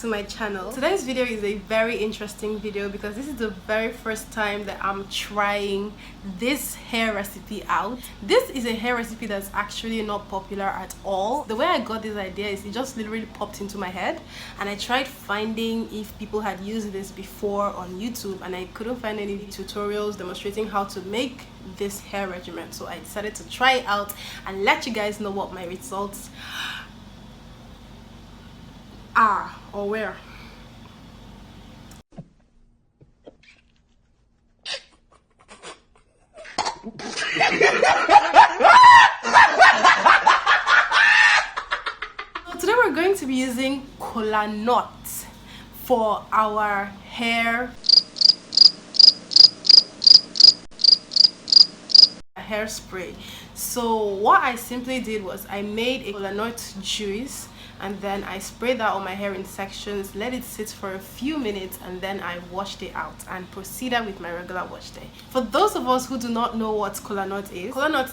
to my channel. Today's video is a very interesting video because this is the very first time that I'm trying this hair recipe out. This is a hair recipe that's actually not popular at all. The way I got this idea is it just literally popped into my head, and I tried finding if people had used this before on YouTube, and I couldn't find any tutorials demonstrating how to make this hair regimen. So I decided to try it out and let you guys know what my results are or were. So today we're going to be using Kolanut for our hairspray. So what I simply did was I made a Kolanut juice, and then I sprayed that on my hair in sections, let it sit for a few minutes, and then I washed it out and proceeded with my regular wash day. For those of us who do not know what Kolanut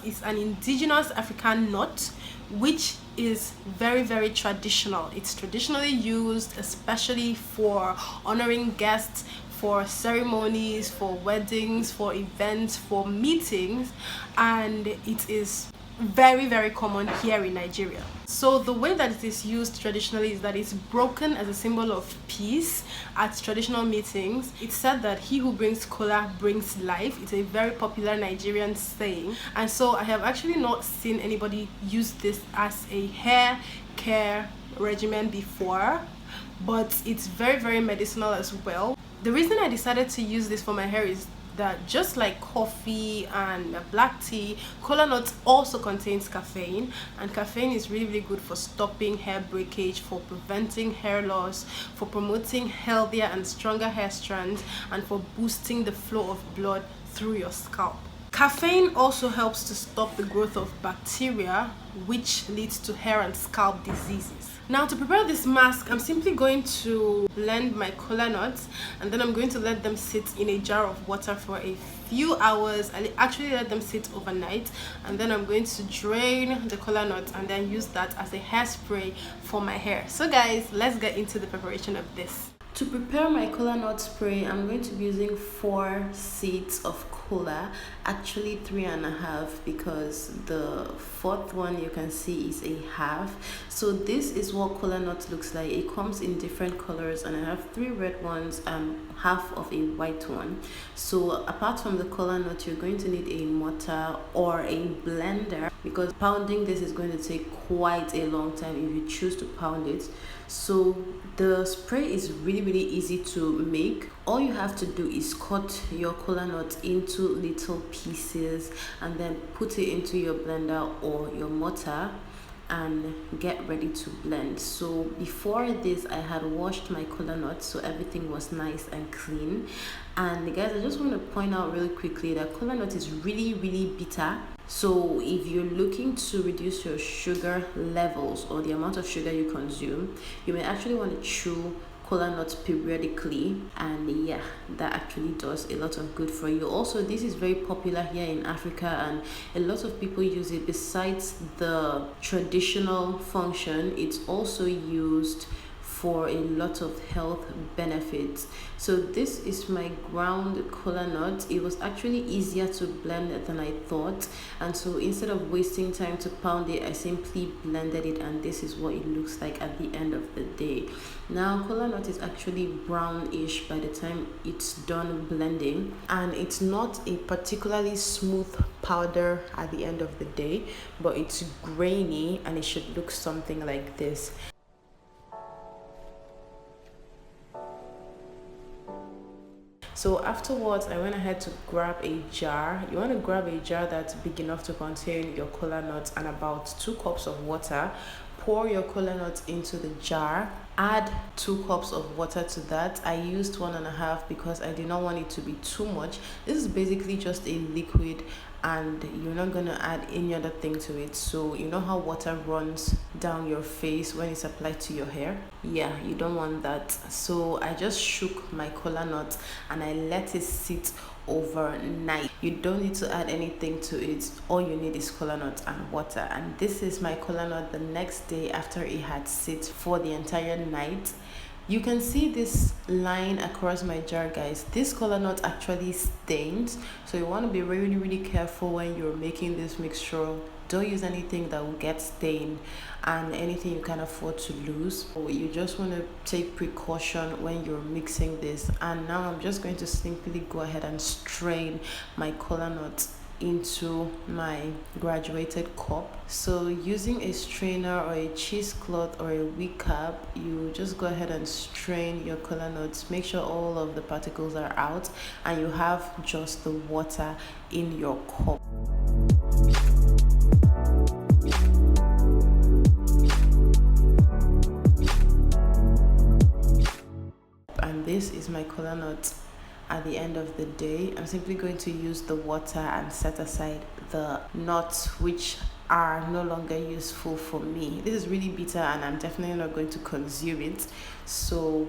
is an indigenous African nut which is very, very traditional. It's traditionally used especially for honoring guests, for ceremonies, for weddings, for events, for meetings, and it is very, very common here in Nigeria. So the way that it is used traditionally is that it's broken as a symbol of peace at traditional meetings. It's said that he who brings kola brings life. It's a very popular Nigerian saying, and so I have actually not seen anybody use this as a hair care regimen before, but it's very, very medicinal as well. The reason I decided to use this for my hair is that just like coffee and black tea, Kolanut also contains caffeine, and caffeine is really, really good for stopping hair breakage, for preventing hair loss, for promoting healthier and stronger hair strands, and for boosting the flow of blood through your scalp. Caffeine also helps to stop the growth of bacteria, which leads to hair and scalp diseases. Now, to prepare this mask, I'm simply going to blend my Kolanuts, and then I'm going to let them sit in a jar of water for a few hours. I actually let them sit overnight, and then I'm going to drain the Kolanut and then use that as a hairspray for my hair. So guys, let's get into the preparation of this. To prepare my Kolanut spray, I'm going to be using 4 seeds of kola, actually 3.5, because the 4th one you can see is a half. So this is what Kolanut looks like. It comes in different colors, and I have 3 red ones and half of a white one. So apart from the Kolanut, you're going to need a mortar or a blender, because pounding this is going to take quite a long time if you choose to pound it. So the spray is really, really easy to make. All you have to do is cut your Kolanut into little pieces and then put it into your blender or your mortar and get ready to blend. So before this, I had washed my Kolanut, so everything was nice and clean. And guys, I just want to point out really quickly that Kolanut is really, really bitter. So if you're looking to reduce your sugar levels or the amount of sugar you consume, you may actually want to chew Kolanut periodically, and yeah, that actually does a lot of good for you. Also, this is very popular here in Africa, and a lot of people use it. Besides the traditional function, it's also used for a lot of health benefits. So this is my ground Kolanut. It was actually easier to blend than I thought, and so instead of wasting time to pound it, I simply blended it, and this is what it looks like at the end of the day. Now, Kolanut is actually brownish by the time it's done blending, and it's not a particularly smooth powder at the end of the day, but it's grainy, and it should look something like this. So afterwards, I went ahead to grab a jar. You want to grab a jar that's big enough to contain your Kolanut and about 2 cups of water. Pour your Kolanut into the jar. Add 2 cups of water to that. I used 1.5 because I did not want it to be too much. This is basically just a liquid, and you're not going to add any other thing to it. So you know how water runs down your face when it's applied to your hair? Yeah, you don't want that. So I just shook my Kolanut and I let it sit overnight. You don't need to add anything to it. All you need is Kolanut and water. And this is my Kolanut the next day after it had sit for the entire night. You can see this line across my jar, guys. This kola nut actually stains, so you want to be really careful when you're making this mixture. Don't use anything that will get stained and anything you can afford to lose. You just want to take precaution when you're mixing this. And now I'm just going to simply go ahead and strain my kola nut into my graduated cup. So using a strainer or a cheesecloth or a wig cap, you just go ahead and strain your kola nuts. Make sure all of the particles are out and you have just the water in your cup. And this is my kola nut. At the end of the day, I'm simply going to use the water and set aside the nuts which are no longer useful for me. This is really bitter and I'm definitely not going to consume it. So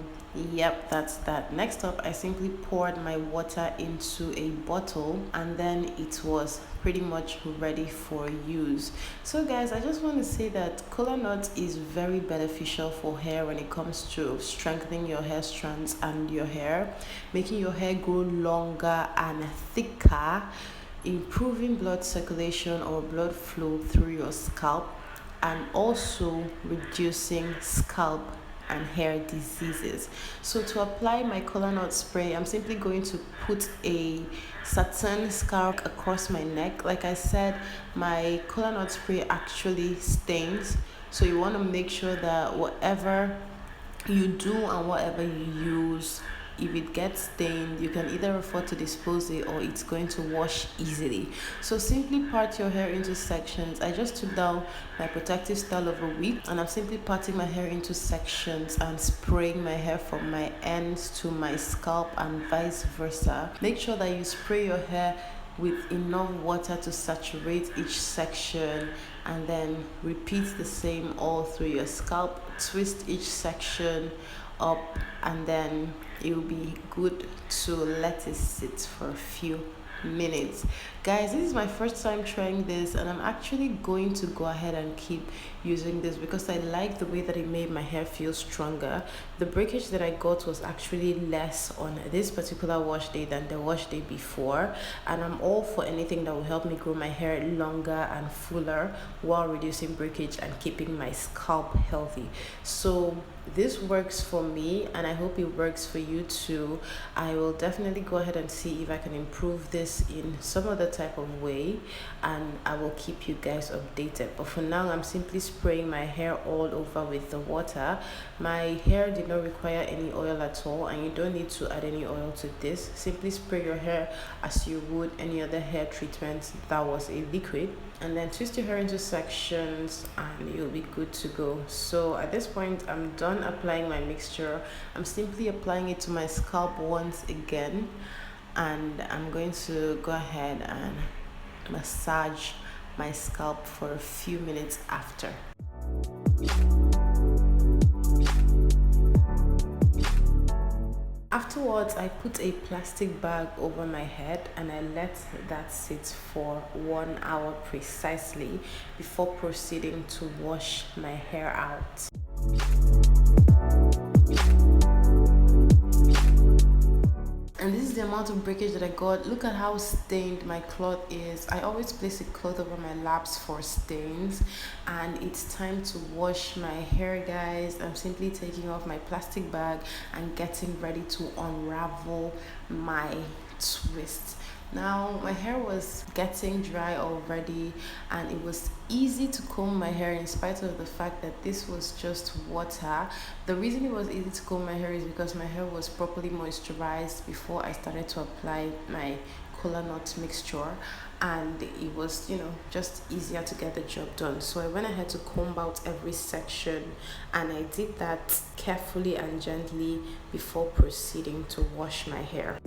yep, that's that. Next up, I simply poured my water into a bottle and then it was pretty much ready for use. So guys, I just want to say that kola nut is very beneficial for hair when it comes to strengthening your hair strands and your hair, making your hair grow longer and thicker, improving blood circulation or blood flow through your scalp, and also reducing scalp and hair diseases. So to apply my kola nut spray, I'm simply going to put a satin scarf across my neck. Like I said, my kola nut spray actually stains, so you want to make sure that whatever you do and whatever you use, if it gets stained, you can either afford to dispose it or it's going to wash easily. So simply part your hair into sections. I just took down my protective style of a wig and I'm simply parting my hair into sections and spraying my hair from my ends to my scalp and vice versa. Make sure that you spray your hair with enough water to saturate each section, and then repeat the same all through your scalp. Twist each section up and then it will be good to let it sit for a few minutes. Guys, this is my first time trying this and I'm actually going to go ahead and keep using this because I like the way that it made my hair feel stronger. The breakage that I got was actually less on this particular wash day than the wash day before, and I'm all for anything that will help me grow my hair longer and fuller while reducing breakage and keeping my scalp healthy. So this works for me and I hope it works for you too. I will definitely go ahead and see if I can improve this in some other type of way and I will keep you guys updated. But for now, I'm simply spraying my hair all over with the water. My hair did not require any oil at all and you don't need to add any oil to this. Simply spray your hair as you would any other hair treatment that was a liquid, and then twist your hair into sections and you'll be good to go. So at this point, I'm done applying my mixture. I'm simply applying it to my scalp once again and I'm going to go ahead and massage my scalp for a few minutes after. Afterwards, I put a plastic bag over my head and I let that sit for 1 hour precisely before proceeding to wash my hair out. And this is the amount of breakage that I got. Look at how stained my cloth is. I always place a cloth over my laps for stains. And it's time to wash my hair, guys. I'm simply taking off my plastic bag and getting ready to unravel my twist. Now my hair was getting dry already and it was easy to comb my hair in spite of the fact that this was just water. The reason it was easy to comb my hair is because my hair was properly moisturized before I started to apply my kola nut mixture, and it was, you know, just easier to get the job done. So I went ahead to comb out every section and I did that carefully and gently before proceeding to wash my hair.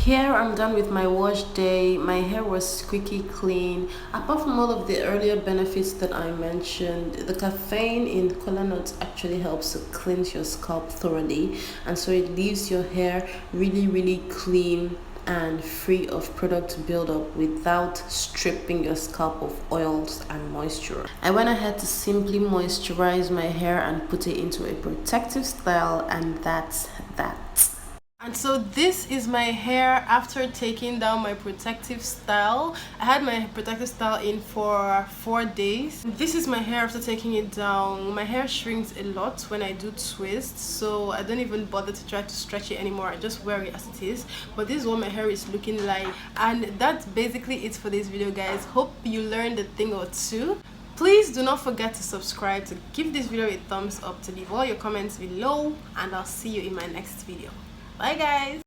Here I'm done with my wash day. My hair was squeaky clean. Apart from all of the earlier benefits that I mentioned, the caffeine in Kolanuts actually helps to cleanse your scalp thoroughly, and so it leaves your hair really clean and free of product buildup without stripping your scalp of oils and moisture. I went ahead to simply moisturize my hair and put it into a protective style, and that's that. And so this is my hair after taking down my protective style. I had my protective style in for 4 days. This is my hair after taking it down. My hair shrinks a lot when I do twists, so I don't even bother to try to stretch it anymore. I just wear it as it is. But this is what my hair is looking like, and that's basically it for this video, guys. Hope you learned a thing or two. Please do not forget to subscribe, to give this video a thumbs up, to leave all your comments below, and I'll see you in my next video. Bye guys!